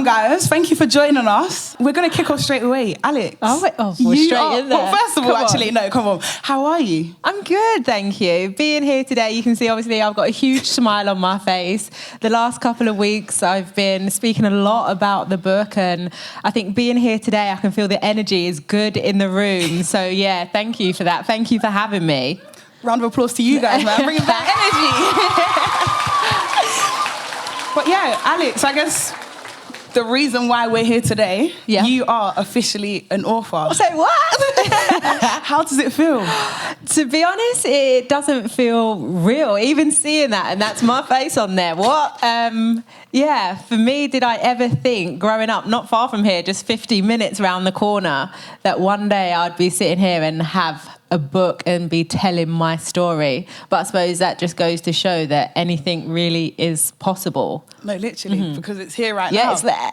welcome, guys. Thank you for joining us. We're going to kick off straight away. Alex. We're straight in there. Well, first of all, come on. How are you? I'm good, thank you. Being here today, you can see obviously I've got a huge smile on my face. The last couple of weeks, I've been speaking a lot about the book, and I think being here today, I can feel the energy is good in the room. So yeah, thank you for that. Thank you for having me. Round of applause to you guys, man. Bringing back energy. But yeah, Alex, I guess the reason why we're here today, you are officially an author. Say what? How does it feel? To be honest, it doesn't feel real, even seeing that, and that's my face on there. What? Yeah, for me, did I ever think, growing up, not far from here, just 50 minutes round the corner, that one day I'd be sitting here and have a book and be telling my story? But I suppose that just goes to show that anything really is possible. No, literally, because it's here right now. Yeah, it's there.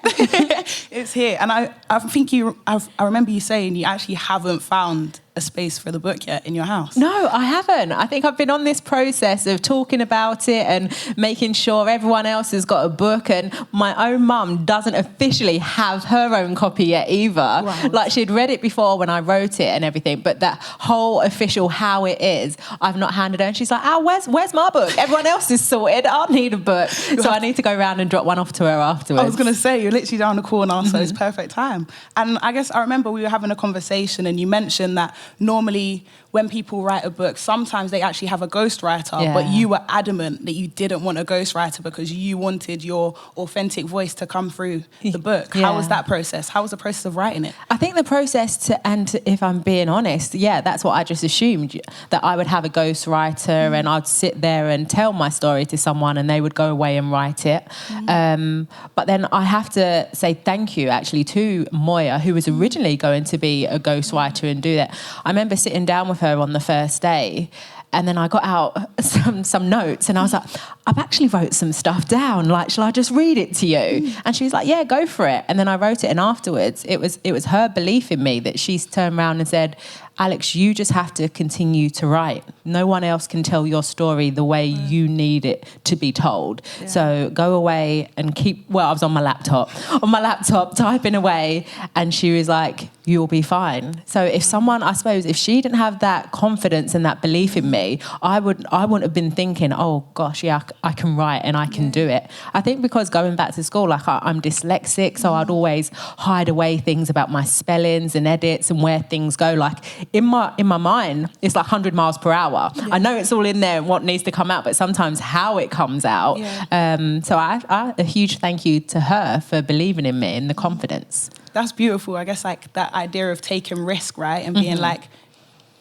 It's here. And I think I remember you saying you actually haven't found a space for the book yet in your house. No, I haven't. I think I've been on this process of talking about it and making sure everyone else has got a book, and my own mum doesn't officially have her own copy yet either. Wow. Like, she'd read it before when I wrote it and everything, but that whole official how it is, I've not handed her, and she's like, where's my book? Everyone else is sorted. I need a book. So I need to go around and drop one off to her afterwards. I was going to say, you're literally down the corner, so it's perfect time. And I guess I remember we were having a conversation and you mentioned that normally when people write a book, sometimes they actually have a ghostwriter, but you were adamant that you didn't want a ghostwriter because you wanted your authentic voice to come through the book. How was that process? How was the process of writing it? I think the process and if I'm being honest, that's what I just assumed, that I would have a ghostwriter and I'd sit there and tell my story to someone and they would go away and write it. But then I have to say thank you actually to Moya, who was originally going to be a ghostwriter and do that. I remember sitting down with her on the first day, and then I got out some notes and I was like, I've actually wrote some stuff down, like, shall I just read it to you? And she was like, yeah, go for it. And then I wrote it, and afterwards it was her belief in me that she's turned around and said, Alex, you just have to continue to write. No one else can tell your story the way you need it to be told. Yeah. So go away and I was on my laptop typing away, and she was like, you'll be fine. So if someone, I suppose, if she didn't have that confidence and that belief in me, I wouldn't have been thinking, oh gosh, yeah, I can write and I can do it. I think because going back to school, like I'm dyslexic, so I'd always hide away things about my spellings and edits and where things go. Like in my mind, it's like 100 miles per hour. Yeah. I know it's all in there and what needs to come out, but sometimes how it comes out. Yeah. So I a huge thank you to her for believing in me and the confidence. That's beautiful. I guess like that idea of taking risk, right? And being like,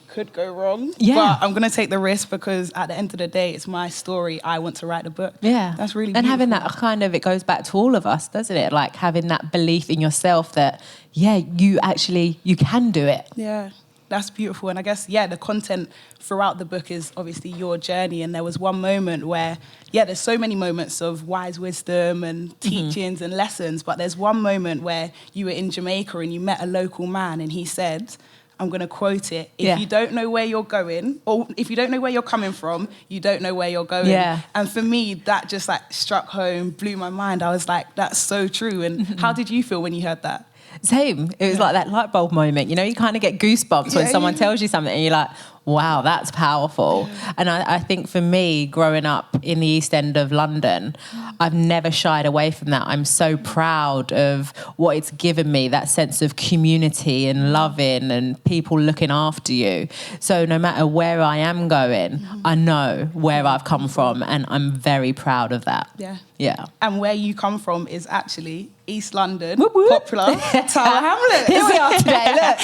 could go wrong, but I'm going to take the risk because at the end of the day, it's my story. I want to write the book. Yeah. That's really beautiful. And having that kind of, it goes back to all of us, doesn't it? Like having that belief in yourself that, you can do it. Yeah. That's beautiful. And I guess, the content throughout the book is obviously your journey. And there was one moment where, there's so many moments of wise wisdom and teachings and lessons. But there's one moment where you were in Jamaica and you met a local man and he said, I'm going to quote it, if you don't know where you're going, or if you don't know where you're coming from, you don't know where you're going. Yeah. And for me, that just like struck home, blew my mind. I was like, that's so true. And how did you feel when you heard that? Same. It was like that light bulb moment. You kind of get goosebumps when someone tells you something and you're like, wow, that's powerful. Yeah. And I think for me, growing up in the East End of London, I've never shied away from that. I'm so proud of what it's given me, that sense of community and loving and people looking after you. So no matter where I am going, I know where I've come from, and I'm very proud of that. Yeah. Yeah. And where you come from is actually East London, popular Tower Hamlets. Here we are today, look.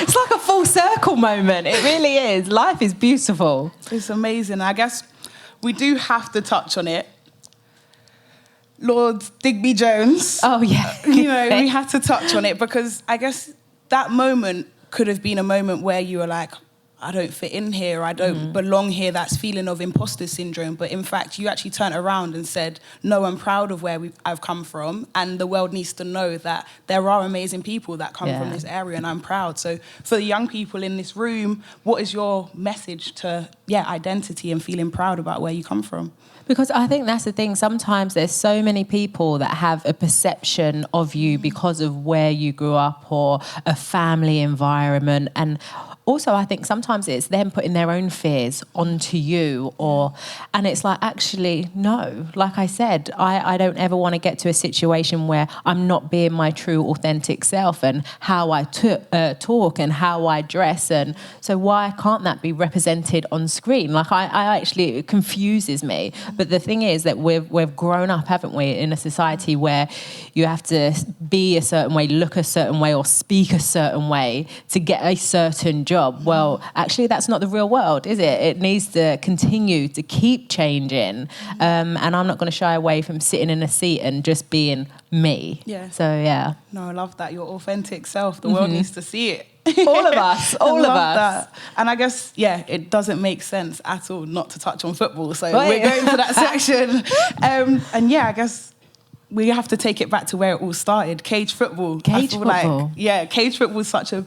It's like a full circle moment. It really is. Life is beautiful. It's amazing. I guess we do have to touch on it. Lord Digby Jones. Oh, yeah. We have to touch on it because I guess that moment could have been a moment where you were like, I don't fit in here, I don't belong here, that's feeling of imposter syndrome. But in fact, you actually turned around and said, no, I'm proud of where I've come from, and the world needs to know that there are amazing people that come from this area, and I'm proud. So for the young people in this room, what is your message to identity and feeling proud about where you come from? Because I think that's the thing. Sometimes there's so many people that have a perception of you because of where you grew up or a family environment. And also, I think sometimes it's them putting their own fears onto you, and it's like, actually, no. Like I said, I don't ever want to get to a situation where I'm not being my true, authentic self, and how I talk and how I dress. And so why can't that be represented on screen? Like, I actually, it confuses me. But the thing is that we've grown up, haven't we, in a society where you have to be a certain way, look a certain way, or speak a certain way to get a certain job. Well, actually, that's not the real world, is it? It needs to continue to keep changing. And I'm not going to shy away from sitting in a seat and just being me. Yeah. So, yeah. No, I love that. Your authentic self. The world needs to see it. All of us. All of us. That. And I guess, it doesn't make sense at all not to touch on football. So we're going to that section. And I guess we have to take it back to where it all started. Cage football. Cage football. Cage football was such a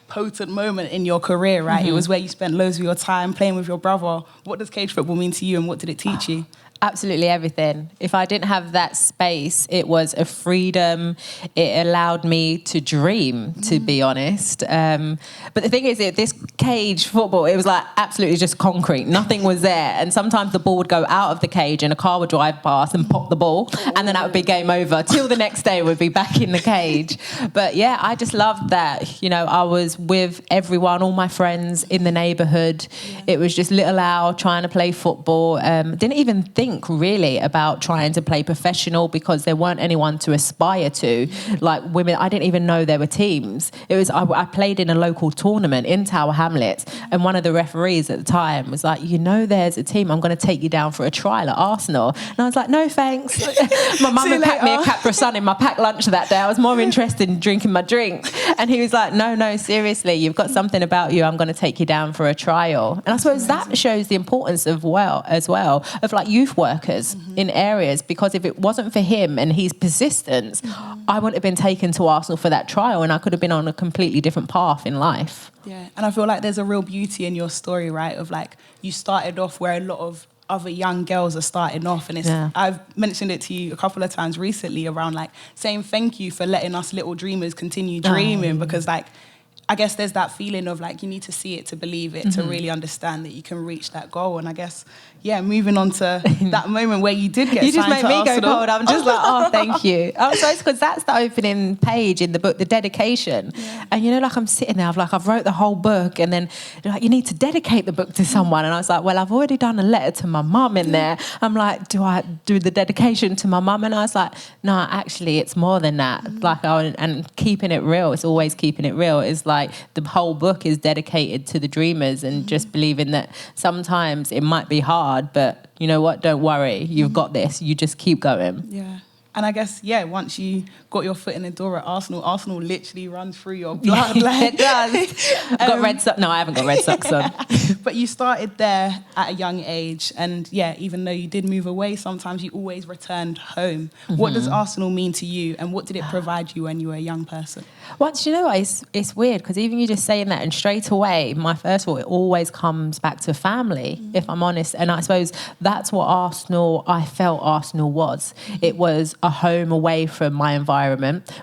potent moment in your career, right? It was where you spent loads of your time playing with your brother. What does cage football mean to you, and what did it teach you? Absolutely everything. If I didn't have that space, it was a freedom. It allowed me to dream, to be honest. But the thing is, this cage football, it was like absolutely just concrete. Nothing was there. And sometimes the ball would go out of the cage and a car would drive past and pop the ball. And then that would be game over. Till the next day we'd be back in the cage. But yeah, I just loved that. You know, I was with everyone, all my friends in the neighbourhood. It was just little Al trying to play football. Didn't even think really about trying to play professional because there weren't anyone to aspire to. Like women, I didn't even know there were teams. It was I played in a local tournament in Tower Hamlets, and one of the referees at the time was like, there's a team, I'm going to take you down for a trial at Arsenal. And I was like, no thanks. My mum had packed me a Capra Sun in my packed lunch that day. I was more interested in drinking my drink. And he was like, no, seriously, you've got something about you, I'm going to take you down for a trial. And I suppose that shows the importance of of like youth workers in areas, because if it wasn't for him and his persistence, I wouldn't have been taken to Arsenal for that trial, and I could have been on a completely different path in life. Yeah, and I feel like there's a real beauty in your story, right? Of like, you started off where a lot of other young girls are starting off, and I've mentioned it to you a couple of times recently around like saying thank you for letting us little dreamers continue dreaming, because like, I guess there's that feeling of like, you need to see it to believe it, to really understand that you can reach that goal. And I guess, moving on to that moment where you did get you just signed made to me Arsenal. go cold. I'm just like, thank you. Oh, so it's because that's the opening page in the book, the dedication. Yeah. And like I'm sitting there, I've wrote the whole book, and then they're like, you need to dedicate the book to someone. And I was like, well, I've already done a letter to my mum in there. I'm like, do I do the dedication to my mum? And I was like, no, actually, it's more than that. And keeping it real. It's always keeping it real. It's like the whole book is dedicated to the dreamers, and just believing that sometimes it might be hard, but you know what? Don't worry. You've got this. You just keep going. Yeah. And I guess, once you got your foot in the door at Arsenal literally runs through your blood. It does. I've got red socks. No, I haven't got red socks on. But you started there at a young age. And even though you did move away, sometimes you always returned home. What does Arsenal mean to you? And what did it provide you when you were a young person? Once, it's weird, because even you just saying that, and straight away, my first thought, it always comes back to family, if I'm honest. And I suppose that's what I felt Arsenal was. It was a home away from my environment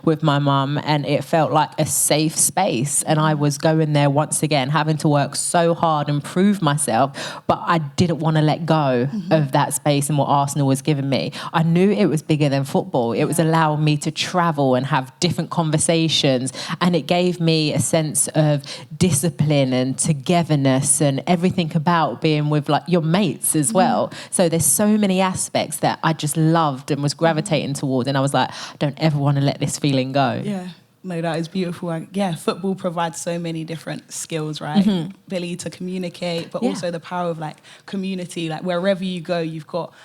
with my mum, and it felt like a safe space. And I was going there once again, having to work so hard and prove myself, but I didn't want to let go of that space and what Arsenal was giving me. I knew it was bigger than football. It was allowing me to travel and have different conversations, and it gave me a sense of discipline and togetherness and everything about being with like your mates as well. So there's so many aspects that I just loved and was gravitating towards, and I was like, I don't ever want to let this feeling go. Yeah. No, that is beautiful. Football provides so many different skills, right? Ability to communicate, but also the power of like community. Like wherever you go,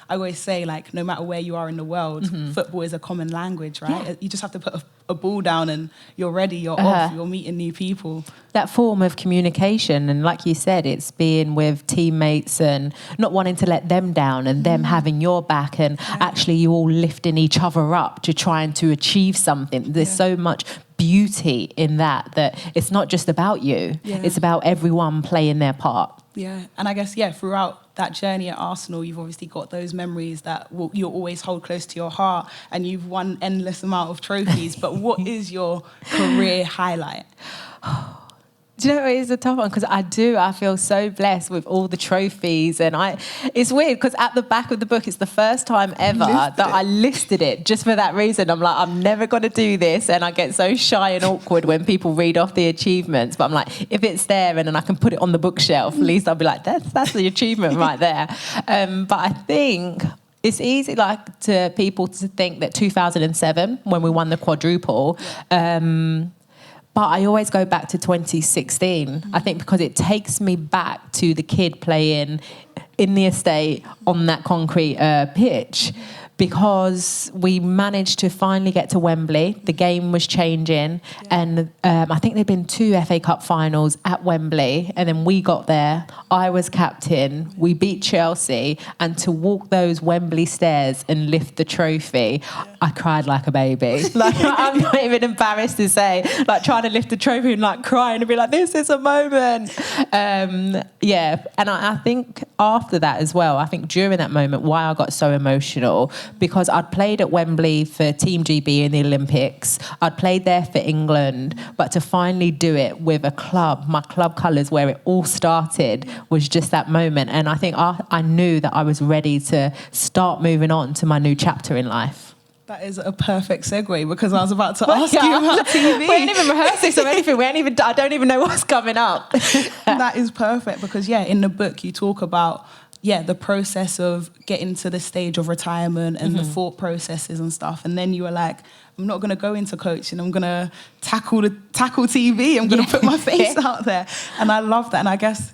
I always say, like, no matter where you are in the world, football is a common language, right? You just have to put a ball down and you're ready, you're off, you're meeting new people. That form of communication, and like you said, it's being with teammates and not wanting to let them down and them having your back, and actually you all lifting each other up to trying to achieve something. There's so much beauty in that it's not just about you, it's about everyone playing their part. Yeah, and I guess, throughout that journey at Arsenal, you've obviously got those memories that you'll always hold close to your heart, and you've won endless amount of trophies. But what is your career highlight? Do you know, it is a tough one because I feel so blessed with all the trophies, and it's weird because at the back of the book it's the first time ever that I listed it just for that reason. I'm like, I'm never going to do this, and I get so shy and awkward when people read off the achievements, but I'm like, if it's there and then I can put it on the bookshelf, at least I'll be like, that's the achievement right there. But I think it's easy, like, to people to think that 2007 when we won the quadruple. But I always go back to 2016, I think, because it takes me back to the kid playing in the estate on that concrete pitch, because we managed to finally get to Wembley. The game was changing, and I think there'd been 2 FA Cup finals at Wembley, and then we got there. I was captain. We beat Chelsea, and to walk those Wembley stairs and lift the trophy, I cried like a baby. Like, I'm not even embarrassed to say, like, trying to lift the trophy and like crying and be like, this is a moment. And I think after that as well, I think during that moment, why I got so emotional, because I'd played at Wembley for Team GB in the Olympics. I'd played there for England, but to finally do it with a club, my club colours, where it all started, was just that moment. And I think I knew that I was ready to start moving on to my new chapter in life. That is a perfect segue, because I was about to ask you about TV. We ain't even rehearsed this or anything. I don't even know what's coming up. That is perfect, because in the book you talk about the process of getting to the stage of retirement and the thought processes and stuff. And then you were like, I'm not going to go into coaching. I'm going to tackle TV. I'm going to put my face out there. And I love that. And I guess,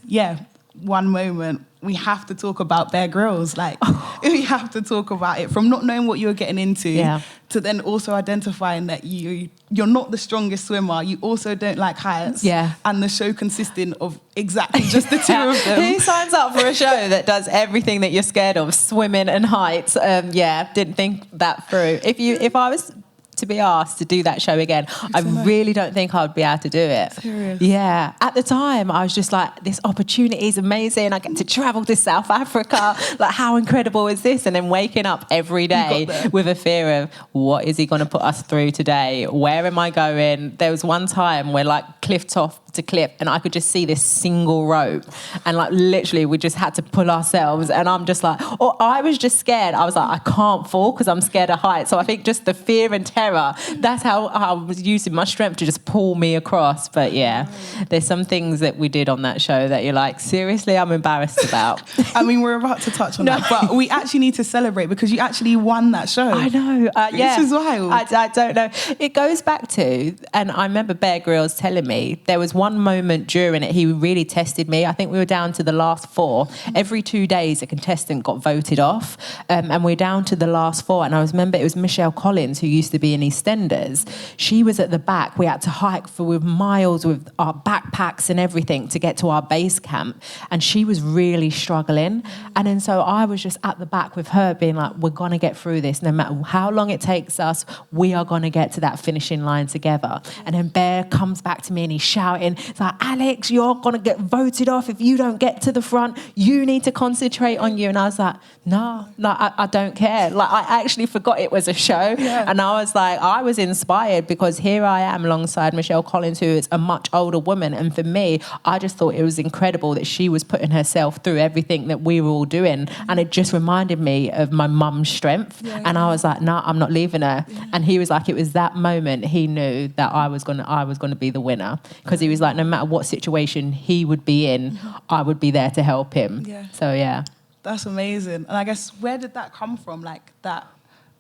one moment, we have to talk about Bear Grylls. Like, we have to talk about it, from not knowing what you were getting into to then also identifying that you're not the strongest swimmer. You also don't like heights. Yeah. And the show consisting of exactly just the two of them. Who signs up for a show that does everything that you're scared of, swimming and heights? Didn't think that through. If I was to be asked to do that show again, I really don't think I would be able to do it. Serious? Yeah. At the time, I was just like, this opportunity is amazing. I get to travel to South Africa. Like, how incredible is this? And then waking up every day with a fear of, what is he going to put us through today? Where am I going? There was one time where, like, cliff top to cliff, and I could just see this single rope, and like literally we just had to pull ourselves, and I'm just like, I was just scared. I was like, I can't fall because I'm scared of heights. So I think just the fear and terror, that's how I was using my strength to just pull me across. But there's some things that we did on that show that you're like, seriously, I'm embarrassed about. I mean, we're about to touch on that, but we actually need to celebrate, because you actually won that show. I know. This is wild. I don't know. It goes back to, and I remember Bear Grylls telling me, there was one moment during it, he really tested me. I think we were down to the last 4. Every 2 days, a contestant got voted off, and we're down to the last 4. And I remember it was Michelle Collins, who used to be in EastEnders. She was at the back. We had to hike for miles with our backpacks and everything to get to our base camp, and she was really struggling. And then so I was just at the back with her, being like, we're going to get through this. No matter how long it takes us, we are going to get to that finishing line together. And then Bear comes back to me and he's shouting, it's like, Alex, you're going to get voted off if you don't get to the front. You need to concentrate on you. And I was like, no, I don't care. Like, I actually forgot it was a show. Yeah. And I was like, I was inspired, because here I am alongside Michelle Collins, who is a much older woman. And for me, I just thought it was incredible that she was putting herself through everything that we were all doing. And it just reminded me of my mum's strength. Yeah. And I was like, no, I'm not leaving her. Yeah. And he was like, it was that moment he knew that I was gonna be the winner, because he was like, no matter what situation he would be in, I would be there to help him. Yeah. So that's amazing. And I guess, where did that come from? Like, that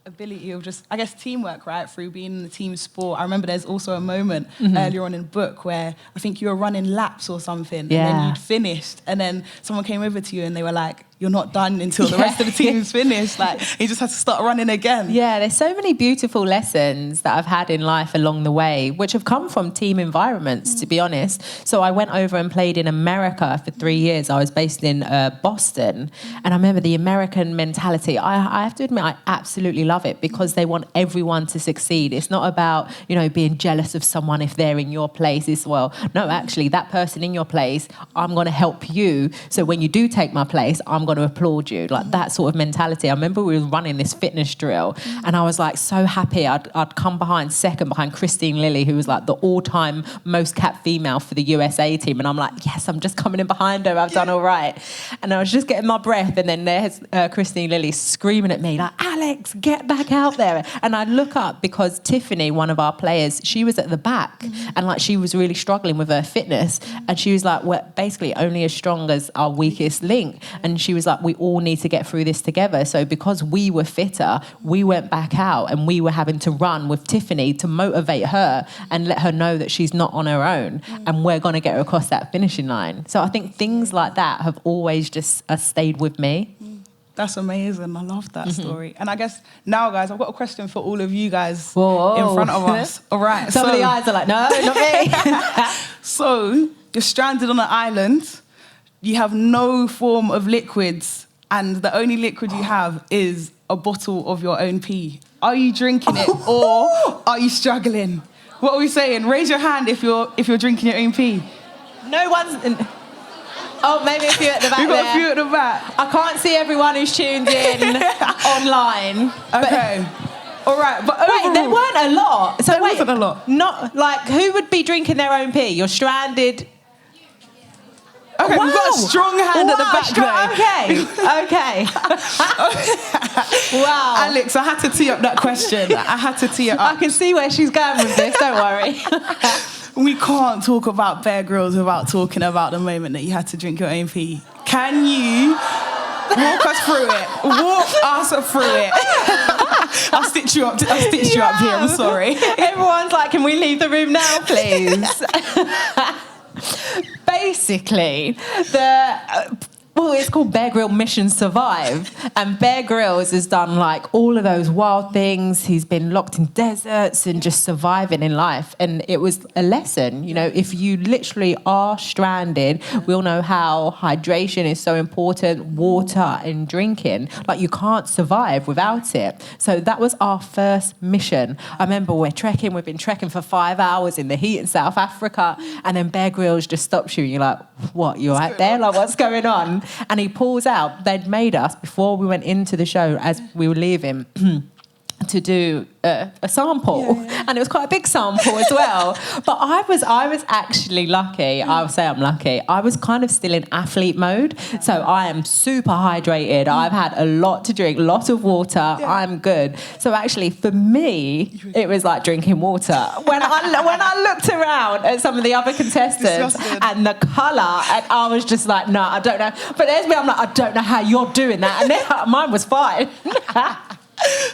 ability of just, I guess, teamwork, right? Through being in the team sport. I remember there's also a moment earlier on in the book where I think you were running laps or something, and then you'd finished, and then someone came over to you and they were like, you're not done until the rest of the team's finished. Like, you just have to start running again. Yeah, there's so many beautiful lessons that I've had in life along the way, which have come from team environments, to be honest. So I went over and played in America for 3 years. I was based in Boston. And I remember the American mentality. I have to admit, I absolutely love it because they want everyone to succeed. It's not about, being jealous of someone if they're in your place as well. No, actually, that person in your place, I'm going to help you. So when you do take my place, I'm going to applaud you. Like that sort of mentality. I remember we were running this fitness drill and I was like so happy. I'd come second behind Christine Lilly, who was like the all-time most capped female for the USA team. And I'm like, yes, I'm just coming in behind her. I've done all right. And I was just getting my breath. And then there's Christine Lilly screaming at me like, Alex, get back out there. And I look up because Tiffany, one of our players, she was at the back and like she was really struggling with her fitness. And she was like, we're basically only as strong as our weakest link. And she was like, we all need to get through this together. So because we were fitter, we went back out and we were having to run with Tiffany to motivate her and let her know that she's not on her own and we're going to get her across that finishing line. So I think things like that have always just stayed with me. That's amazing. I love that story. And I guess now, guys, I've got a question for all of you guys Whoa. in front of us. All right. Some of the eyes are like, no, not me. So you're stranded on an island. You have no form of liquids. And the only liquid you have is a bottle of your own pee. Are you drinking it or are you struggling? What are we saying? Raise your hand if you're drinking your own pee. No one's... Oh, maybe a few at the back. We've got a few at the back. I can't see everyone who's tuned in online. Okay. All right, but overall... Wait, there weren't a lot. So there wasn't a lot. Not, like, who would be drinking their own pee? You're stranded... Okay, wow. We've got a strong hand at the back there. Okay. Wow. Alex, I had to tee up that question. I had to tee it up. I can see where she's going with this, don't worry. We can't talk about Bear Grylls without talking about the moment that you had to drink your own pee. Can you walk us through it? Walk us through it. I'll stitch you up. You up here. I'm sorry. Everyone's like, can we leave the room now, please? Basically, it's called Bear Grylls Mission Survive. And Bear Grylls has done like all of those wild things. He's been locked in deserts and just surviving in life. And it was a lesson, if you literally are stranded, we all know how hydration is so important, water and drinking. Like you can't survive without it. So that was our first mission. I remember we've been trekking for 5 hours in the heat in South Africa. And then Bear Grylls just stops you. And you're like, what, you're out there? Like, what's going on? And he pulls out, they'd made us, before we went into the show, as we were leaving, to do a sample. Yeah. And it was quite a big sample as well. But I was actually lucky. I'll say I'm lucky. I was kind of still in athlete mode. So I am super hydrated. I've had a lot to drink, a lot of water. Yeah. I'm good. So actually, for me, it was like drinking water. When I looked around at some of the other contestants and the colour, and I was just like, no, I don't know. But there's me, I'm like, I don't know how you're doing that. And then mine was fine.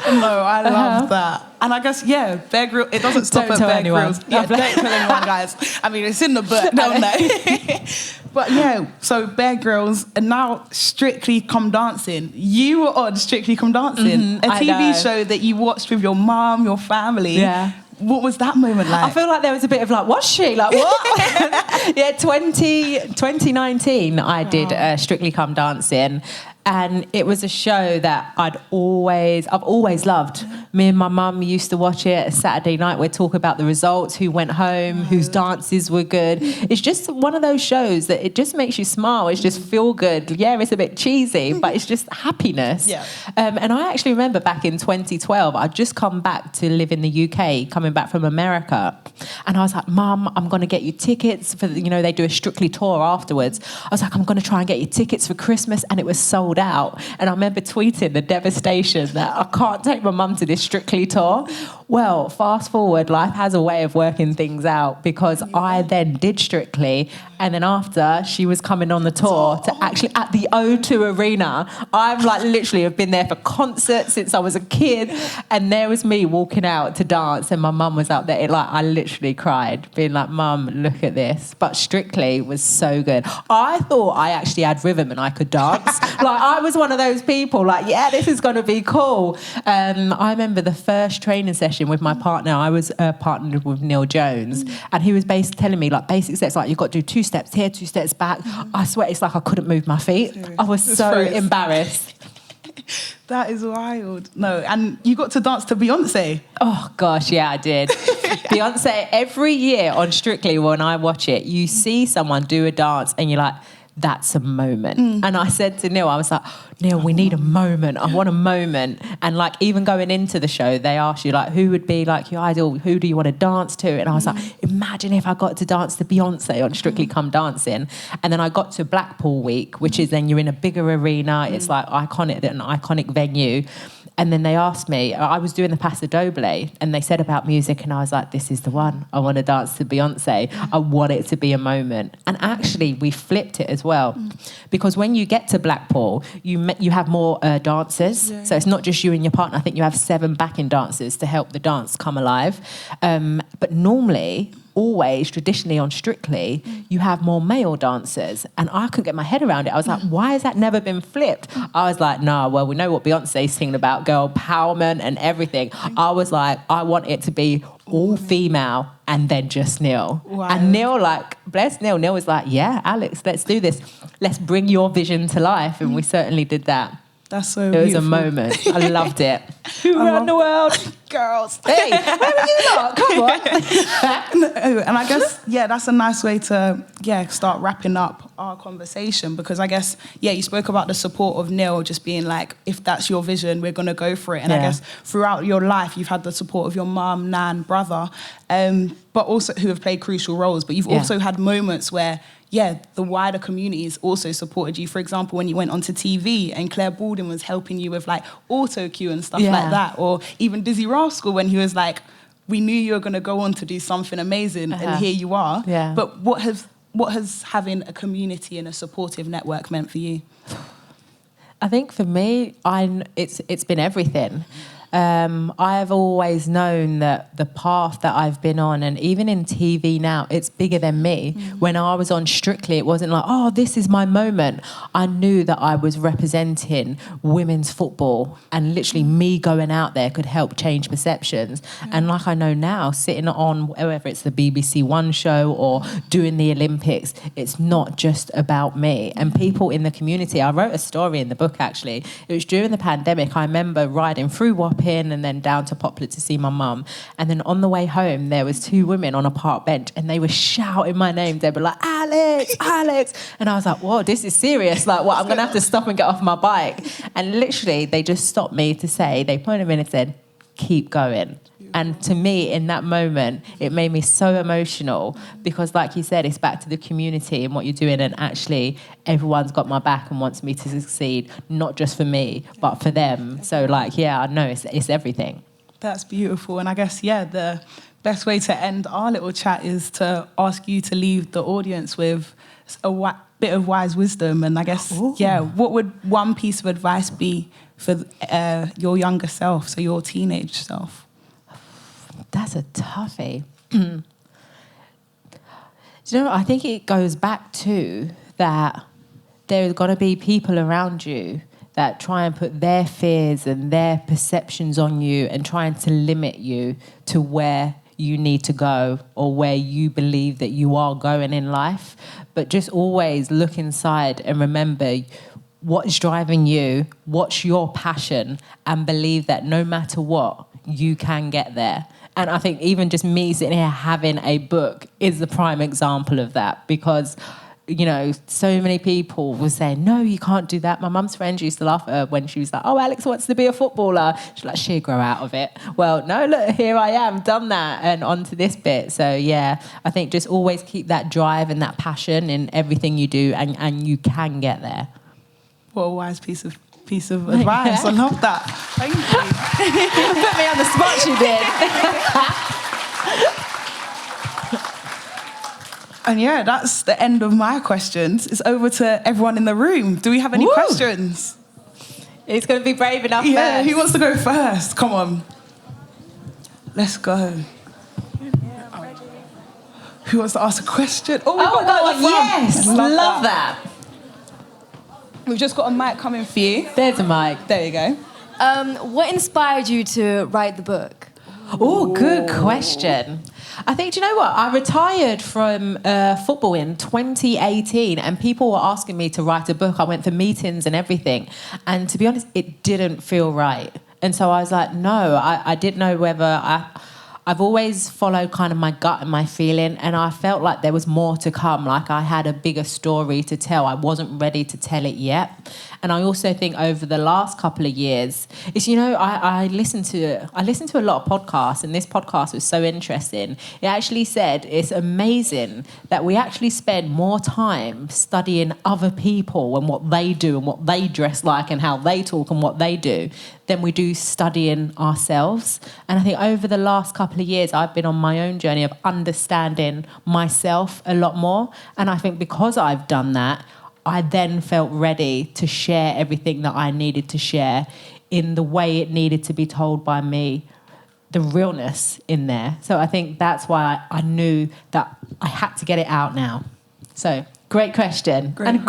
No, I love that. And I guess, Bear Grylls, it doesn't stop at Bear Grylls. Yeah, don't tell anyone, guys. I mean, it's in the book, don't they? But so Bear Grylls, and now Strictly Come Dancing. You were on Strictly Come Dancing, a TV show that you watched with your mum, your family. Yeah. What was that moment like? I feel like there was a bit of like, was she? Like, what? 2019, I did Strictly Come Dancing. And it was a show that I've always loved. Me and my mum used to watch it. Saturday night, we'd talk about the results, who went home, whose dances were good. It's just one of those shows that it just makes you smile. It's just feel good. Yeah, it's a bit cheesy, but it's just happiness. Yeah. And I actually remember back in 2012, I'd just come back to live in the UK, coming back from America. And I was like, Mum, I'm going to get you tickets for, they do a Strictly tour afterwards. I was like, I'm going to try and get you tickets for Christmas. And it was sold out. And I remember tweeting the devastation that I can't take my mum to this Strictly tour. Well, fast forward, life has a way of working things out because I then did Strictly, and then after she was coming on the tour to actually at the O2 Arena. I'm like literally have been there for concerts since I was a kid, and there was me walking out to dance, and my mum was up there. I literally cried, being like, "Mum, look at this." But Strictly was so good. I thought I actually had rhythm and I could dance. I was one of those people yeah, this is going to be cool. I remember the first training session with my partner. I was partnered with Neil Jones, and he was telling me basic steps, you've got to do 2 steps here, 2 steps back. I swear it's I couldn't move my feet. I was so embarrassed. That is wild. No, and you got to dance to Beyonce. Oh gosh, yeah, I did. Beyonce, every year on Strictly, when I watch it, you see someone do a dance and you're like, that's a moment. And I said to Neil, I was like, Neil, we need a moment. I want a moment. And even going into the show, they asked you who would be your idol? Who do you want to dance to? And I was like, imagine if I got to dance to Beyonce on Strictly Come Dancing. And then I got to Blackpool week, which is then you're in a bigger arena. It's an iconic venue. And then they asked me, I was doing the Paso Doble, and they said about music, and I was like, this is the one. I want to dance to Beyonce. I want it to be a moment. And actually, we flipped it as well. Because when you get to Blackpool, you have more dancers. Yeah. So it's not just you and your partner. I think you have 7 backing dancers to help the dance come alive. But normally, always, traditionally on Strictly, you have more male dancers. And I couldn't get my head around it. I was like, why has that never been flipped? I was like, no, well, we know what Beyonce's singing about, girl empowerment and everything. I was like, I want it to be all female and then just Neil. Wow. And Neil, bless Neil. Neil was like, yeah, Alex, let's do this. Let's bring your vision to life. And we certainly did that. That's so beautiful. It was a moment. I loved it. Who ran the world? Girls. Hey, where are you not? Come on. No, and I guess, that's a nice way to, start wrapping up our conversation, because I guess, you spoke about the support of Neil just being if that's your vision, we're going to go for it. And I guess throughout your life, you've had the support of your mum, nan, brother, but also who have played crucial roles. But you've also had moments where, the wider community has also supported you. For example, when you went onto TV and Claire Baldwin was helping you with auto cue and stuff like that. Or even Dizzy Rascal when he was we knew you were going to go on to do something amazing and here you are. Yeah. But what has having a community and a supportive network meant for you? I think for me, it's been everything. I've always known that the path that I've been on, and even in TV now, it's bigger than me. When I was on Strictly, it wasn't this is my moment. I knew that I was representing women's football, and literally me going out there could help change perceptions. And I know now, sitting on whether it's the BBC One show or doing the Olympics, it's not just about me. And people in the community, I wrote a story in the book actually. It was during the pandemic. I remember riding through Wapping and then down to Poplar to see my mum. And then on the way home, there was 2 women on a park bench, and they were shouting my name. They were like, Alex, Alex. And I was like, whoa, this is serious. I'm going to have to stop and get off my bike. And literally, they just stopped me to say, they pointed me and said, keep going. And to me, in that moment, it made me so emotional because, like you said, it's back to the community and what you're doing. And actually, everyone's got my back and wants me to succeed, not just for me, but for them. So, I know it's everything. That's beautiful. And I guess, the best way to end our little chat is to ask you to leave the audience with a bit of wise wisdom. And I guess, what would one piece of advice be for your younger self, so your teenage self? That's a toughie. I think it goes back to that there's got to be people around you that try and put their fears and their perceptions on you and trying to limit you to where you need to go or where you believe that you are going in life. But just always look inside and remember what is driving you, what's your passion, and believe that no matter what, you can get there. And I think even just me sitting here having a book is the prime example of that because, so many people will say, no, you can't do that. My mum's friend used to laugh at her when she was like, oh, Alex wants to be a footballer. She's like, she'll grow out of it. Well, no, look, here I am, done that and on to this bit. So, I think just always keep that drive and that passion in everything you do and you can get there. What a wise piece of piece of advice. I love that. Thank you. Put me on the spot, you did. And yeah, that's the end of my questions. It's over to everyone in the room. Do we have any questions? He's going to be brave enough Yeah, first. who wants to go first? Come on. Let's go. Who wants to ask a question? Oh, we've got my God, one at the front. yes. Love that. We've just got a mic coming for you. There's a mic. There you go. What inspired you to write the book? Oh, good question. I think, do you know what? I retired from football in 2018 and people were asking me to write a book. I went for meetings and everything. And to be honest, it didn't feel right. And so I was like, no, I didn't know whether I've always followed kind of my gut and my feeling, and I felt like there was more to come, like I had a bigger story to tell. I wasn't ready to tell it yet. And I also think over the last couple of years, it's, you know, I listened to a lot of podcasts, and this podcast was so interesting. It actually said it's amazing that we actually spend more time studying other people and what they do and what they dress like and how they talk and what they do than we do studying ourselves. And I think over the last couple of years, I've been on my own journey of understanding myself a lot more. And I think because I've done that, I then felt ready to share everything that I needed to share in the way it needed to be told by me, the realness in there. So I think that's why I knew that I had to get it out now. So great question. Great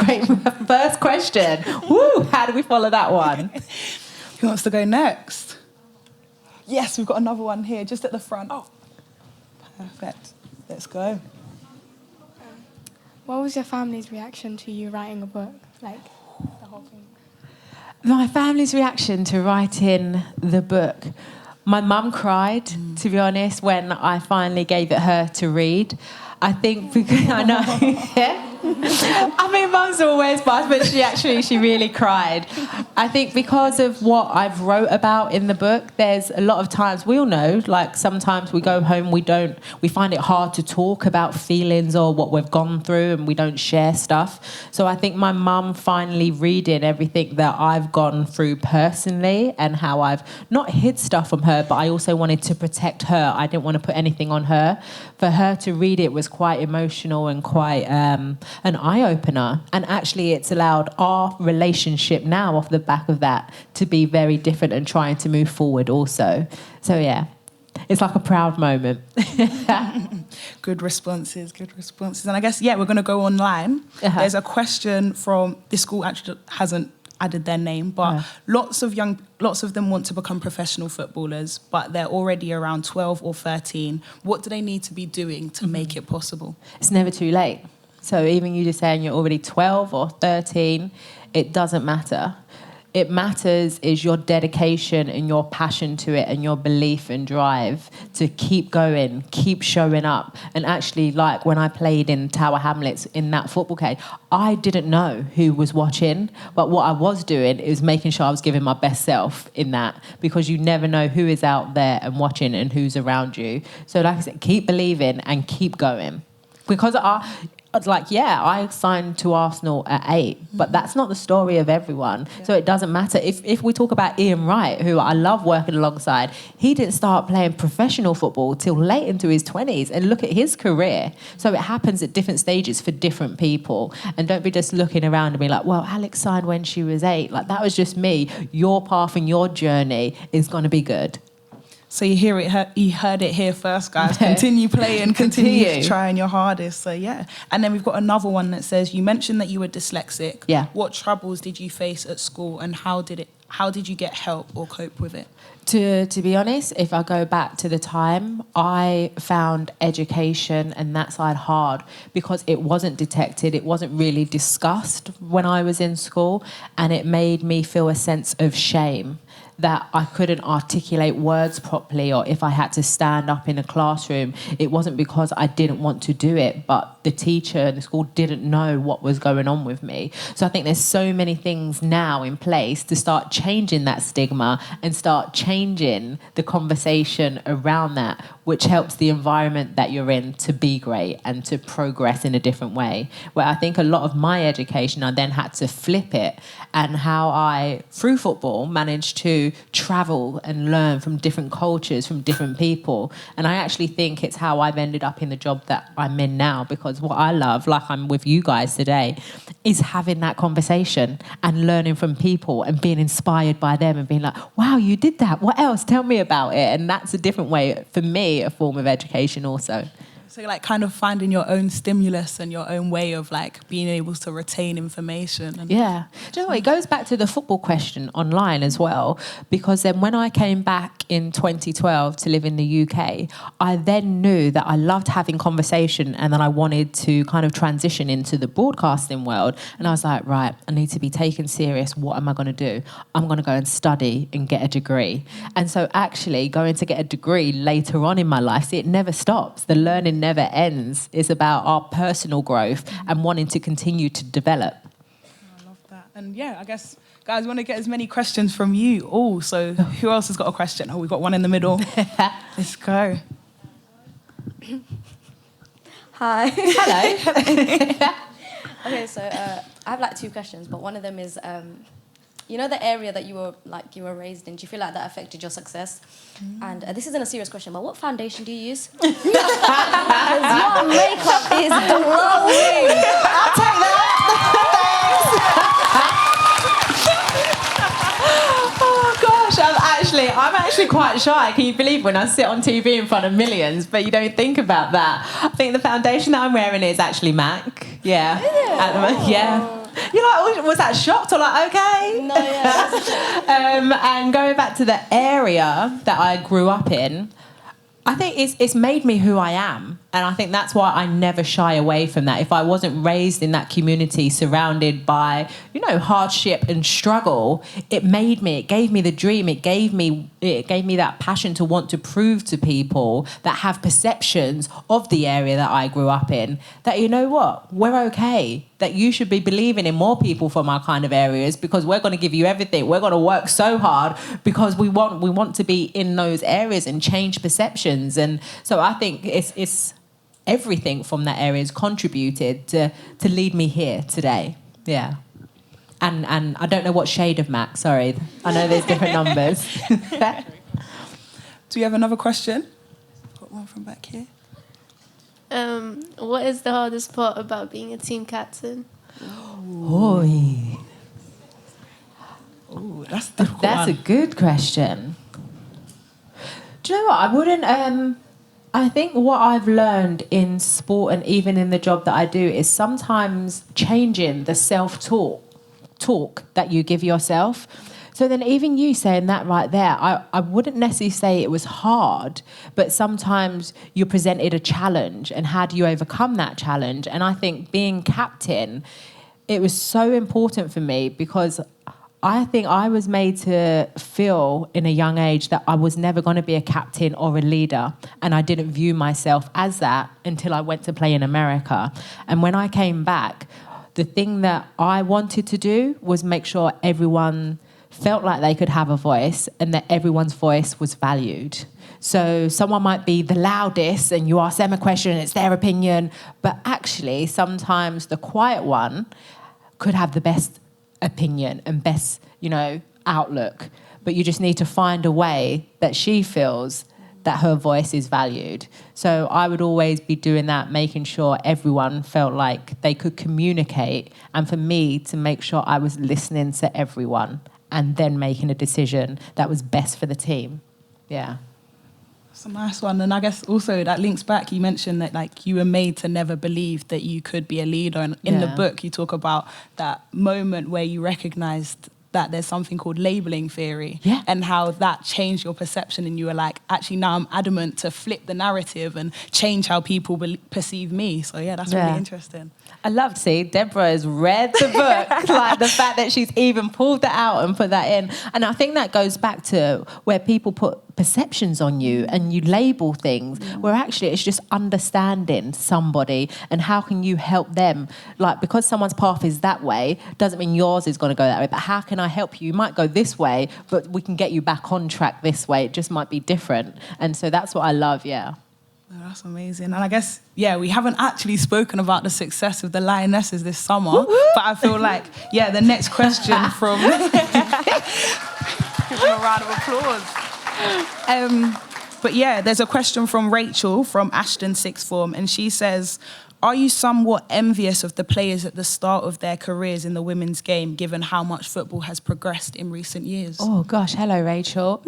first question. Woo, how do we follow that one? Who wants to go next? Yes, we've got another one here, just at the front. Oh, perfect. Let's go. What was your family's reaction to you writing a book? Like, the whole thing. My family's reaction to writing the book. My mum cried, to be honest, when I finally gave it her to read. I think because I know, yeah. I mean, mums are always biased, but she really cried. I think because of what I've wrote about in the book, there's a lot of times, we all know, like sometimes we go home, we find it hard to talk about feelings or what we've gone through, and we don't share stuff. So I think my mum finally reading everything that I've gone through personally and how I've not hid stuff from her, but I also wanted to protect her. I didn't want to put anything on her. For her to read it was quite emotional and quite an eye-opener. And actually it's allowed our relationship now off the back of that to be very different and trying to move forward also. So yeah, it's like a proud moment. Good responses. And I guess, yeah, we're going to go online. There's a question from, this school actually hasn't added their name, but lots of them want to become professional footballers, but they're already around 12 or 13. What do they need to be doing to make it possible? It's never too late. So even you just saying you're already 12 or 13, it doesn't matter. It matters is your dedication and your passion to it and your belief and drive to keep going, keep showing up. And actually, like when I played in Tower Hamlets in that football cage, I didn't know who was watching, but what I was doing is making sure I was giving my best self in that, because you never know who is out there and watching and who's around you. So like I said, keep believing and keep going. Because I signed to Arsenal at 8, but that's not the story of everyone. Yeah. So it doesn't matter. If we talk about Ian Wright, who I love working alongside, he didn't start playing professional football till late into his 20s, and look at his career. So it happens at different stages for different people. And don't be just looking around and be like, well, Alex signed when she was 8. Like, that was just me. Your path and your journey is going to be good. So you heard it here first, guys. Continue playing, continue trying your hardest. So yeah. And then we've got another one that says, you mentioned that you were dyslexic. Yeah. What troubles did you face at school, and how did you get help or cope with it? To be honest, if I go back to the time, I found education and that side hard because it wasn't detected, it wasn't really discussed when I was in school, and it made me feel a sense of shame that I couldn't articulate words properly, or if I had to stand up in a classroom, it wasn't because I didn't want to do it, but the teacher and the school didn't know what was going on with me. So I think there's so many things now in place to start changing that stigma and start changing the conversation around that, which helps the environment that you're in to be great and to progress in a different way. Where I think a lot of my education, I then had to flip it, and how I, through football, managed to travel and learn from different cultures, from different people. And I actually think it's how I've ended up in the job that I'm in now, because what I love, like I'm with you guys today, is having that conversation and learning from people and being inspired by them and being like, wow, you did that. What else? Tell me about it. And that's a different way, for me, a form of education also. So you're like kind of finding your own stimulus and your own way of like being able to retain information. And yeah. Do you know what? It goes back to the football question online as well, because then when I came back in 2012 to live in the UK, I then knew that I loved having conversation and that I wanted to kind of transition into the broadcasting world. And I was like, right, I need to be taken serious. What am I going to do? I'm going to go and study and get a degree. And so actually going to get a degree later on in my life, see, it never stops. The learning never ends. It's about our personal growth and wanting to continue to develop. I love that. And yeah, I guess, guys, we want to get as many questions from you all. So who else has got a question? Oh, we've got one in the middle. Let's go. Hi. Hello. Okay, so I have like 2 questions, but one of them is, you know, the area that you were raised in. Do you feel like that affected your success? And this isn't a serious question, but what foundation do you use? Because your makeup is glowing. I'll take that. Oh gosh, I'm actually quite shy. Can you believe when I sit on TV in front of millions, but you don't think about that? I think the foundation that I'm wearing is actually MAC. Yeah. At the moment, yeah. You're like, was that shocked or like, okay? No, yeah. And going back to the area that I grew up in, I think it's made me who I am. And I think that's why I never shy away from that. If I wasn't raised in that community surrounded by, you know, hardship and struggle, it gave me the dream. It gave me that passion to want to prove to people that have perceptions of the area that I grew up in that, you know what, we're okay. That you should be believing in more people from our kind of areas, because we're going to give you everything. We're going to work so hard because we want to be in those areas and change perceptions. And so I think it's everything from that area has contributed to lead me here today. Yeah. And I don't know what shade of MAC, sorry. I know there's different numbers. Do you have another question? Got one from back here. What is the hardest part about being a team captain? Oi. Oh, that's a difficult That's a one. good question. Do you know what? I wouldn't... I think what I've learned in sport and even in the job that I do is sometimes changing the self-talk that you give yourself. So then even you saying that right there, I wouldn't necessarily say it was hard, but sometimes you're presented a challenge and how do you overcome that challenge? And I think being captain, it was so important for me because I think I was made to feel in a young age that I was never going to be a captain or a leader. And I didn't view myself as that until I went to play in America. And when I came back, the thing that I wanted to do was make sure everyone felt like they could have a voice and that everyone's voice was valued. So someone might be the loudest and you ask them a question and it's their opinion, but actually sometimes the quiet one could have the best opinion and best, outlook. But you just need to find a way that she feels that her voice is valued. So I would always be doing that, making sure everyone felt like they could communicate, and for me to make sure I was listening to everyone and then making a decision that was best for the team. Yeah. That's a nice one. And I guess also that links back, you mentioned that you were made to never believe that you could be a leader. And in the book, you talk about that moment where you recognized that there's something called labeling theory and how that changed your perception. And you were like, actually, now I'm adamant to flip the narrative and change how people perceive me. So, yeah, that's really interesting. I love, see, Debra has read the book, like the fact that she's even pulled that out and put that in. And I think that goes back to where people put perceptions on you and you label things, where actually it's just understanding somebody and how can you help them. Like, because someone's path is that way, doesn't mean yours is going to go that way, but how can I help you? You might go this way, but we can get you back on track this way. It just might be different. And so that's what I love, yeah. Oh, that's amazing. And I guess, yeah, we haven't actually spoken about the success of the Lionesses this summer, but I feel like, yeah, the next question from... Give them a round of applause. But yeah, there's a question from Rachel from Ashton Sixth Form, and she says, are you somewhat envious of the players at the start of their careers in the women's game, given how much football has progressed in recent years? Oh, gosh. Hello, Rachel.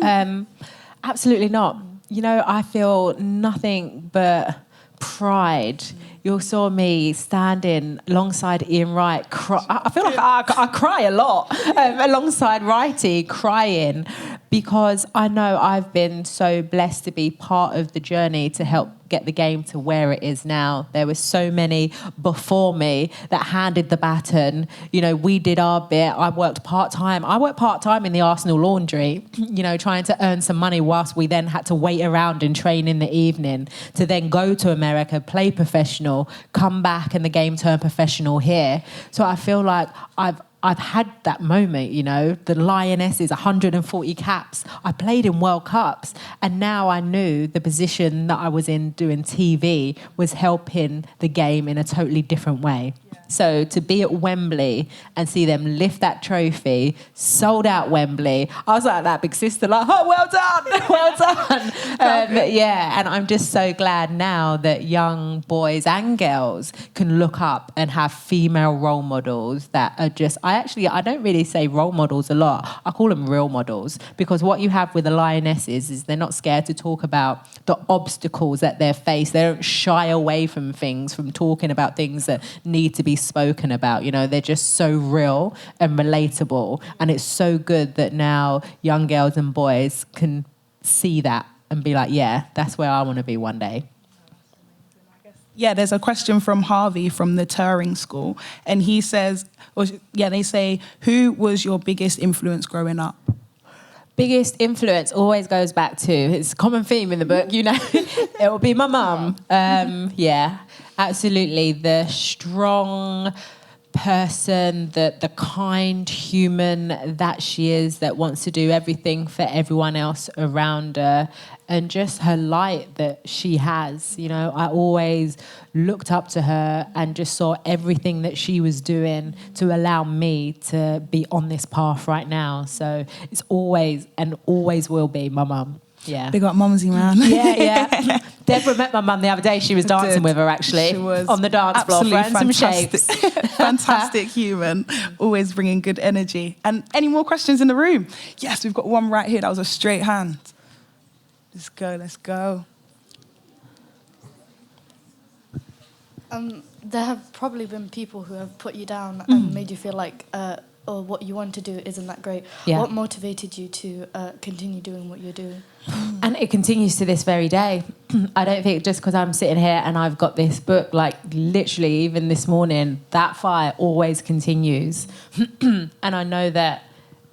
Absolutely not. You know, I feel nothing but pride. You saw me standing alongside Ian Wright. I feel like I cry a lot alongside Wrighty, crying, because I know I've been so blessed to be part of the journey to help get the game to where it is now. There were so many before me that handed the baton. You know, we did our bit. I worked part-time. I worked part-time in the Arsenal laundry, you know, trying to earn some money whilst we then had to wait around and train in the evening to then go to America, play professional, come back and the game turned professional here. So I feel like I've had that moment, you know, the Lionesses, 140 caps. I played in World Cups, and now I knew the position that I was in doing TV was helping the game in a totally different way. So to be at Wembley and see them lift that trophy, sold out Wembley, I was like that big sister, like, oh, well done, well done. Yeah, and I'm just so glad now that young boys and girls can look up and have female role models that are just, I don't really say role models a lot. I call them real models, because what you have with the Lionesses is they're not scared to talk about the obstacles that they face. They don't shy away from things, from talking about things that need to be spoken about. You know, they're just so real and relatable, and it's so good that now young girls and boys can see that and be like, yeah, that's where I want to be one day. Yeah, there's a question from Harvey from the Turing School, and he says, they say, who was your biggest influence growing up? Biggest influence always goes back to, it's a common theme in the book, you know, it will be my mum. Yeah, absolutely. The strong person, the kind human that she is, that wants to do everything for everyone else around her, and just her light that she has. You know, I always looked up to her and just saw everything that she was doing to allow me to be on this path right now. So it's always and always will be my mum. Yeah. Big up Mumsy, man. Yeah. Debra met my mum the other day. She was dancing with her, actually. She was on the dance floor, throwing some shapes. Fantastic human, always bringing good energy. And any more questions in the room? Yes, we've got one right here. That was a straight hand. Let's go. There have probably been people who have put you down and made you feel like, or what you want to do isn't that great. Yeah. What motivated you to continue doing what you're doing? And it continues to this very day. I don't think just because I'm sitting here and I've got this book, like literally even this morning, that fire always continues. And I know that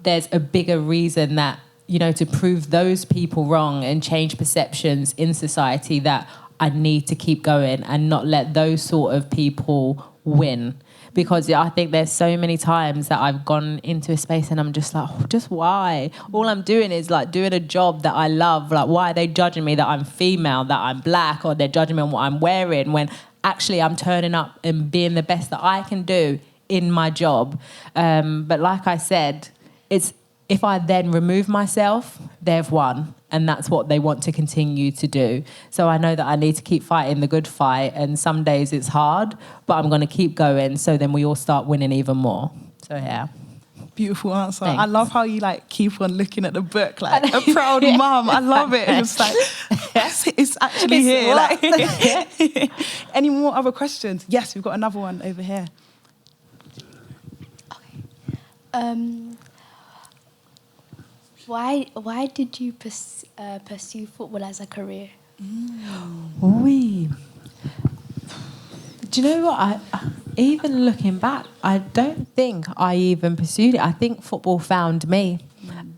there's a bigger reason that, you know, to prove those people wrong and change perceptions in society, that I need to keep going and not let those sort of people win. Because I think there's so many times that I've gone into a space and I'm just like, oh, just why? All I'm doing is like doing a job that I love. Like, why are they judging me that I'm female, that I'm black, or they're judging me on what I'm wearing, when actually I'm turning up and being the best that I can do in my job. But like I said, it's, if I then remove myself, they've won. And that's what they want to continue to do. So I know that I need to keep fighting the good fight. And some days it's hard, but I'm going to keep going. So then we all start winning even more. So, yeah. Beautiful answer. Thanks. I love how you like keep on looking at the book like a proud mum. I love it. It's like, it's actually here. Like, any more other questions? Yes, we've got another one over here. Okay. Why did you pursue football as a career? Oui. Do you know what? even looking back, I don't think I even pursued it. I think football found me.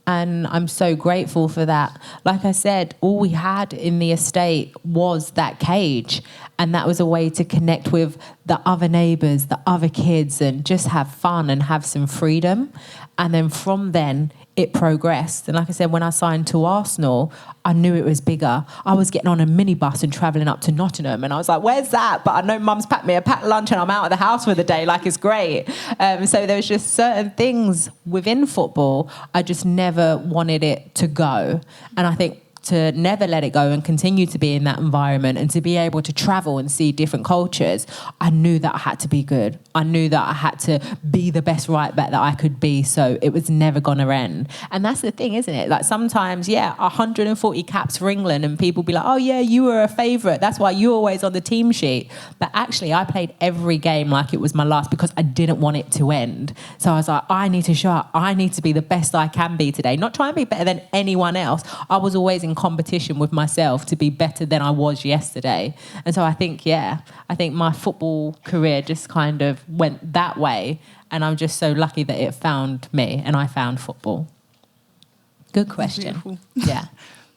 And I'm so grateful for that. Like I said, all we had in the estate was that cage. And that was a way to connect with the other neighbours, the other kids, and just have fun and have some freedom. And then from then, it progressed. And like I said, when I signed to Arsenal, I knew it was bigger. I was getting on a minibus and travelling up to Nottingham, and I was like, where's that? But I know Mum's packed me a packed lunch and I'm out of the house for the day, like it's great. So there was just certain things within football, I just never wanted it to go. And I think to never let it go and continue to be in that environment and to be able to travel and see different cultures, I knew that I had to be good. I knew that I had to be the best right back that I could be, so it was never going to end. And that's the thing, isn't it? Like sometimes, 140 caps for England and people be like, oh yeah, you were a favourite. That's why you're always on the team sheet. But actually, I played every game like it was my last because I didn't want it to end. So I was like, I need to show up. I need to be the best I can be today. Not try and be better than anyone else. I was always in competition with myself to be better than I was yesterday. And so I think my football career just kind of went that way, and I'm just so lucky that it found me and I found football. Good question. Yeah.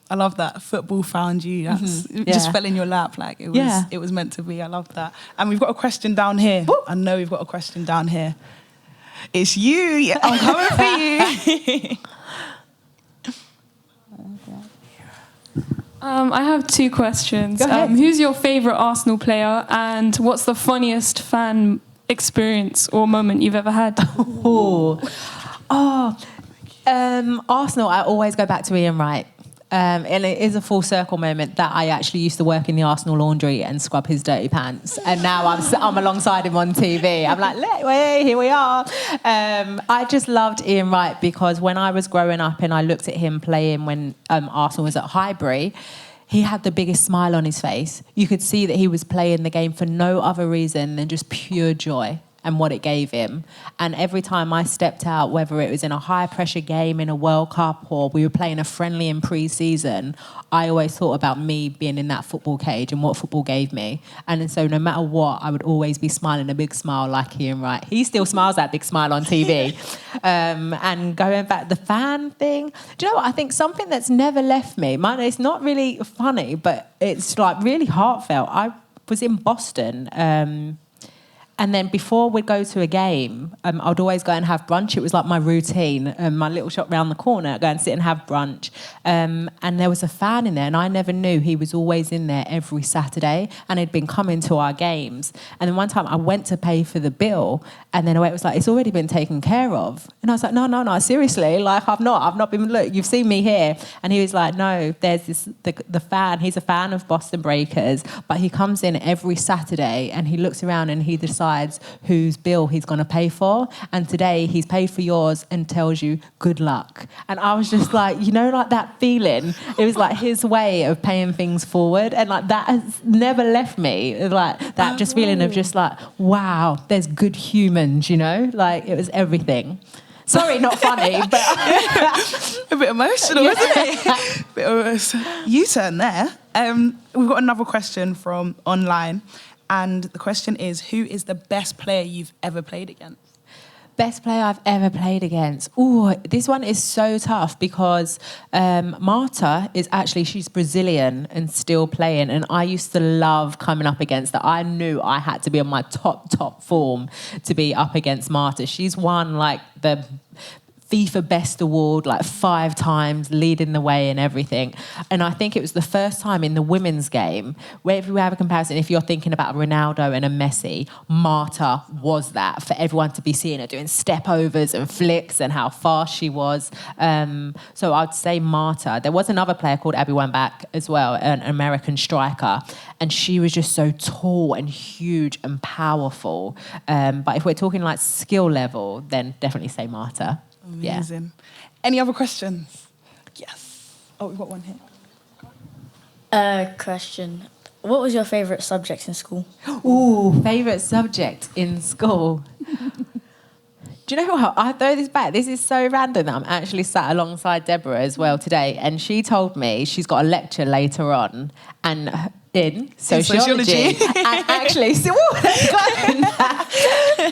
I love that. Football found you. That's it just fell in your lap like it was meant to be. I love that. And we've got a question down here. Ooh. I know we've got a question down here. It's you. Yeah, I'm coming for you. I have two questions. Who's your favourite Arsenal player, and what's the funniest fan experience or moment you've ever had? Arsenal, I always go back to Ian Wright. And it is a full circle moment that I actually used to work in the Arsenal laundry and scrub his dirty pants. And now I'm alongside him on TV. I'm like, here we are. I just loved Ian Wright because when I was growing up and I looked at him playing when Arsenal was at Highbury, he had the biggest smile on his face. You could see that he was playing the game for no other reason than just pure joy and what it gave him. And every time I stepped out, whether it was in a high-pressure game in a World Cup or we were playing a friendly in pre-season, I always thought about me being in that football cage and what football gave me. And so no matter what, I would always be smiling a big smile like Ian Wright. He still smiles that big smile on TV. And going back, the fan thing, do you know what? I think something that's never left me, it's not really funny, but it's like really heartfelt. I was in Boston, and then before we'd go to a game, I'd always go and have brunch. It was like my routine, my little shop round the corner, I'd go and sit and have brunch. And there was a fan in there, and I never knew he was always in there every Saturday, and he'd been coming to our games. And then one time I went to pay for the bill, and then it was like, it's already been taken care of. And I was like, no, seriously, like I've not been, look, you've seen me here. And he was like, no, there's the fan, he's a fan of Boston Breakers, but he comes in every Saturday and he looks around and he decides whose bill he's going to pay for, and today he's paid for yours and tells you good luck. And I was just like, like that feeling, it was like his way of paying things forward, and like that has never left me, like that just feeling of just like, wow, there's good humans, like it was everything. Sorry, not funny, but a bit emotional, isn't it? Bit of a U-turn there. We've got another question from online. And the question is, who is the best player you've ever played against? Best player I've ever played against. Ooh, this one is so tough because Marta she's Brazilian and still playing. And I used to love coming up against her. I knew I had to be on my top form to be up against Marta. She's won like the FIFA Best Award like 5 times, leading the way and everything. And I think it was the first time in the women's game where if we have a comparison, if you're thinking about a Ronaldo and a Messi, Marta was that, for everyone to be seeing her doing step overs and flicks and how fast she was. So I'd say Marta. There was another player called Abby Wambach as well, an American striker, and she was just so tall and huge and powerful. But if we're talking like skill level, then definitely say Marta. Amazing. Yeah. Any other questions? Yes. Oh, we've got one here. Question. What was your favourite subject in school? Ooh, favourite subject in school. Do you know what? I throw this back. This is so random that I'm actually sat alongside Debra as well today. And she told me she's got a lecture later on. And in sociology. And actually,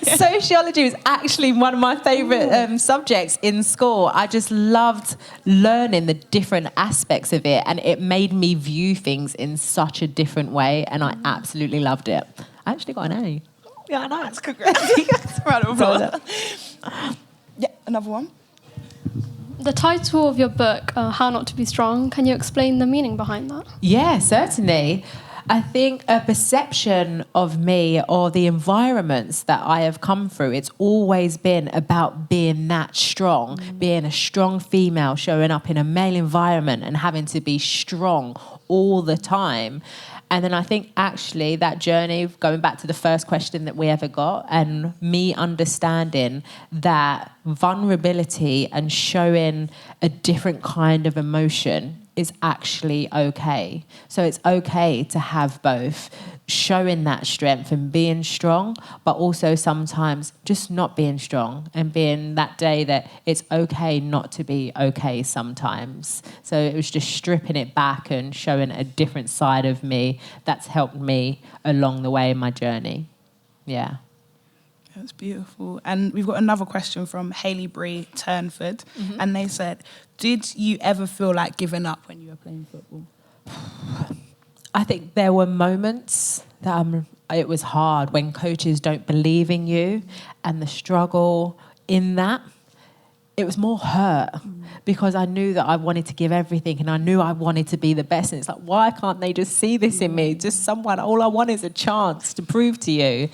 sociology was actually one of my favourite subjects in school. I just loved learning the different aspects of it, and it made me view things in such a different way, and I absolutely loved it. I actually got an A. Yeah, I know. That's congrats. Round of applause. Yeah, another one. The title of your book, How Not to Be Strong, can you explain the meaning behind that? Yeah, certainly. I think a perception of me or the environments that I have come through, it's always been about being that strong, being a strong female, showing up in a male environment and having to be strong all the time. And then I think actually that journey, going back to the first question that we ever got, and me understanding that vulnerability and showing a different kind of emotion is actually okay. So it's okay to have both, showing that strength and being strong, but also sometimes just not being strong and being that day that it's okay not to be okay sometimes. So it was just stripping it back and showing a different side of me that's helped me along the way in my journey. Yeah. That's beautiful. And we've got another question from Hayley Bree Turnford. And they said, did you ever feel like giving up when you were playing football? I think there were moments that it was hard when coaches don't believe in you, and the struggle in that. It was more hurt because I knew that I wanted to give everything and I knew I wanted to be the best. And it's like, why can't they just see this in me? Just someone, all I want is a chance to prove to you.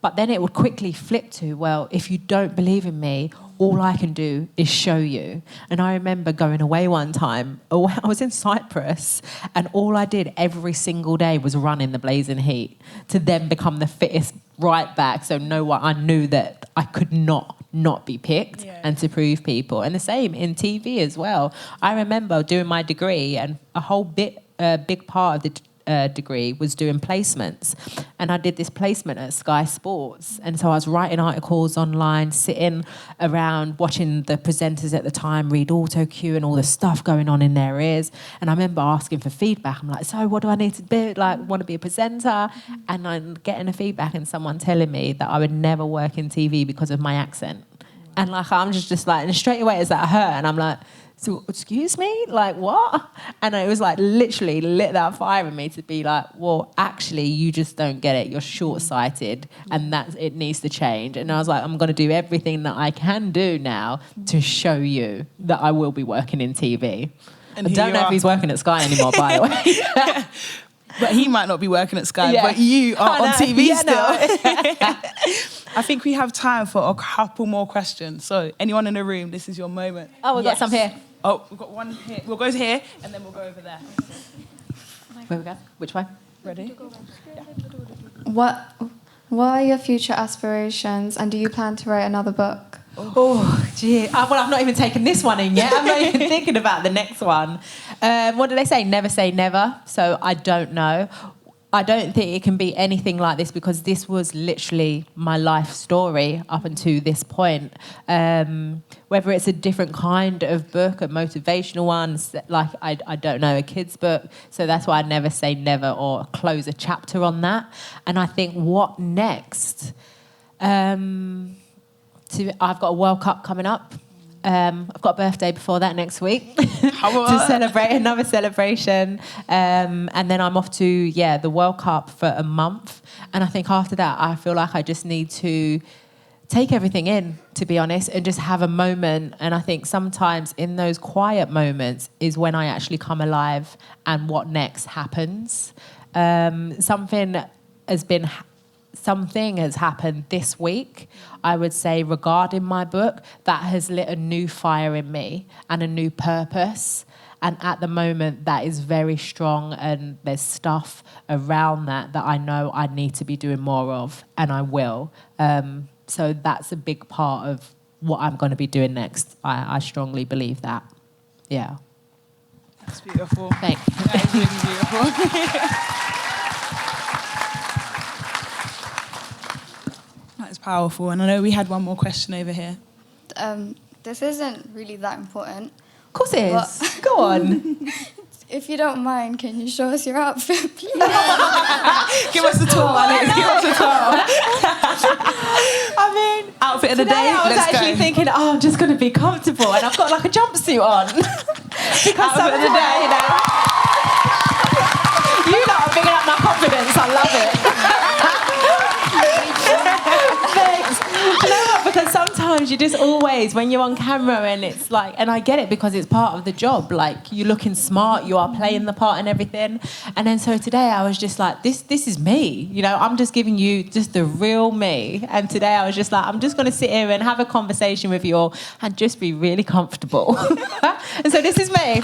But then it would quickly flip to, well, if you don't believe in me, all I can do is show you. And I remember going away one time. I was in Cyprus, and all I did every single day was run in the blazing heat to then become the fittest right back. So I knew that I could not be picked and to prove people. And the same in TV as well. I remember doing my degree, and a big part of the degree was doing placements, and I did this placement at Sky Sports, and so I was writing articles online, sitting around watching the presenters at the time read auto cue and all the stuff going on in their ears. And I remember asking for feedback. I'm like, so what do I need to be, like, want to be a presenter? And I'm getting a feedback and someone telling me that I would never work in TV because of my accent. And like, I'm just like, and straight away it's like her, and I'm like, so, excuse me? Like, what? And it was like literally lit that fire in me to be like, well, actually, you just don't get it. You're short-sighted, and it needs to change. And I was like, I'm going to do everything that I can do now to show you that I will be working in TV. And I don't know if he's working at Sky anymore, by the way. But he might not be working at Sky, but you are on TV still. I think we have time for a couple more questions. So anyone in the room, this is your moment. Oh, we've got some here. Oh, we've got one here. We'll go here, and then we'll go over there. Where we go? Which way? Ready? Yeah. What are your future aspirations, and do you plan to write another book? Oh, gee. Well, I've not even taken this one in yet. I'm not even thinking about the next one. What do they say? Never say never. So I don't know. I don't think it can be anything like this because this was literally my life story up until this point. Whether it's a different kind of book, a motivational one, like I don't know, a kid's book. So that's why I never say never or close a chapter on that. And I think what next? I've got a World Cup coming up. I've got a birthday before that next week to celebrate another celebration. And then I'm off to, the World Cup for a month. And I think after that, I feel like I just need to take everything in, to be honest, and just have a moment. And I think sometimes in those quiet moments is when I actually come alive and what next happens. Something has happened this week, I would say, regarding my book, that has lit a new fire in me and a new purpose. And at the moment, that is very strong, and there's stuff around that I know I need to be doing more of, and I will. So that's a big part of what I'm going to be doing next. I strongly believe that. Yeah. That's beautiful. Thanks. That is really beautiful. That is powerful. And I know we had one more question over here. This isn't really that important. Of course it is. Go on. If you don't mind, can you show us your outfit, please? Give us the tour, Alex. Give us the tour. I mean, outfit of the day. I was Let's actually go. thinking, oh, I'm just going to be comfortable, and I've got like a jumpsuit on. Because Outfit of the day. You lot are bigging up my confidence. I love it. Thanks. You know what? Because sometimes you just always, when you're on camera and it's like, and I get it because it's part of the job, like you're looking smart, you are playing the part and everything. And then so today I was just like, this is me. You know, I'm just giving you just the real me. And today I was just like, I'm just going to sit here and have a conversation with you all and just be really comfortable. And so this is me.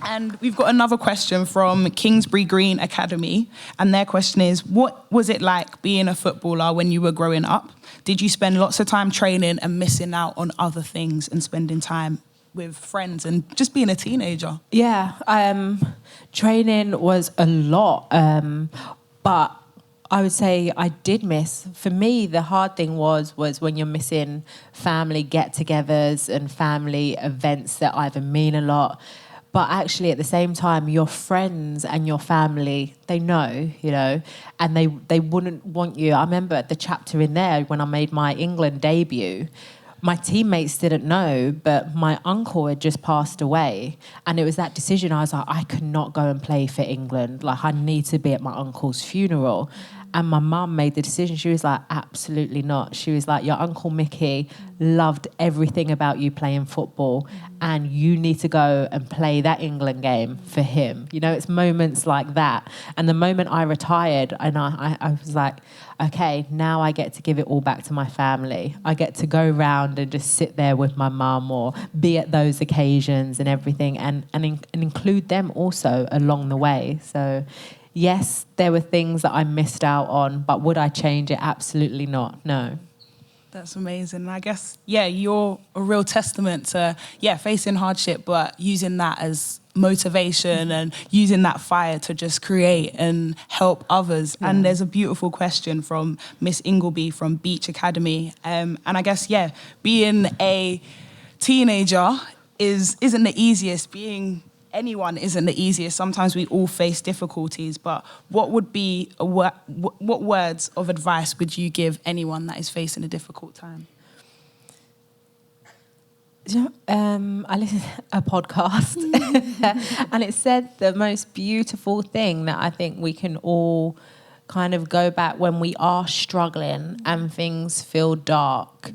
And we've got another question from Kingsbury Green Academy. And their question is, what was it like being a footballer when you were growing up? Did you spend lots of time training and missing out on other things and spending time with friends and just being a teenager? Yeah, training was a lot, but I would say I did miss. For me, the hard thing was when you're missing family get-togethers and family events that either mean a lot. But actually, at the same time, your friends and your family, they know, you know, and they wouldn't want you. I remember the chapter in there when I made my England debut, my teammates didn't know, but my uncle had just passed away. And it was that decision. I was like, I could not go and play for England. Like, I need to be at my uncle's funeral. And my mum made the decision. She was like, absolutely not. She was like, your Uncle Mickey loved everything about you playing football, and you need to go and play that England game for him. You know, it's moments like that. And the moment I retired, and I was like, okay, now I get to give it all back to my family. I get to go round and just sit there with my mum or be at those occasions and everything, and include them also along the way. So yes, there were things that I missed out on, but would I change it? Absolutely not, no. That's amazing. And I guess, yeah, you're a real testament to, facing hardship, but using that as motivation and using that fire to just create and help others. Yeah. And there's a beautiful question from Miss Ingleby from Beach Academy. And I guess, being a teenager isn't the easiest. Being anyone isn't the easiest. Sometimes we all face difficulties, but what would be what words of advice would you give anyone that is facing a difficult time? I listened to a podcast and it said the most beautiful thing that I think we can all kind of go back when we are struggling and things feel dark.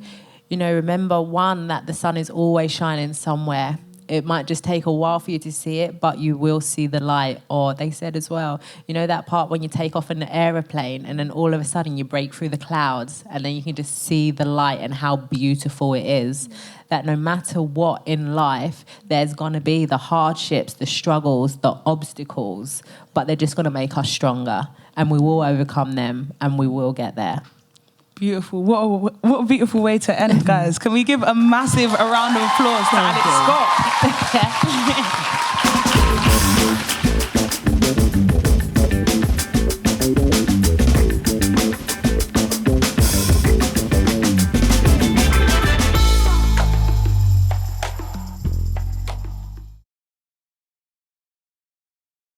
You know, remember, one, that the sun is always shining somewhere. It might just take a while for you to see it, but you will see the light. Or they said as well, you know that part when you take off in the aeroplane and then all of a sudden you break through the clouds and then you can just see the light and how beautiful it is. That no matter what in life, there's going to be the hardships, the struggles, the obstacles, but they're just going to make us stronger, and we will overcome them and we will get there. Beautiful. What a beautiful way to end, guys. Can we give a massive round of applause to Alex Scott?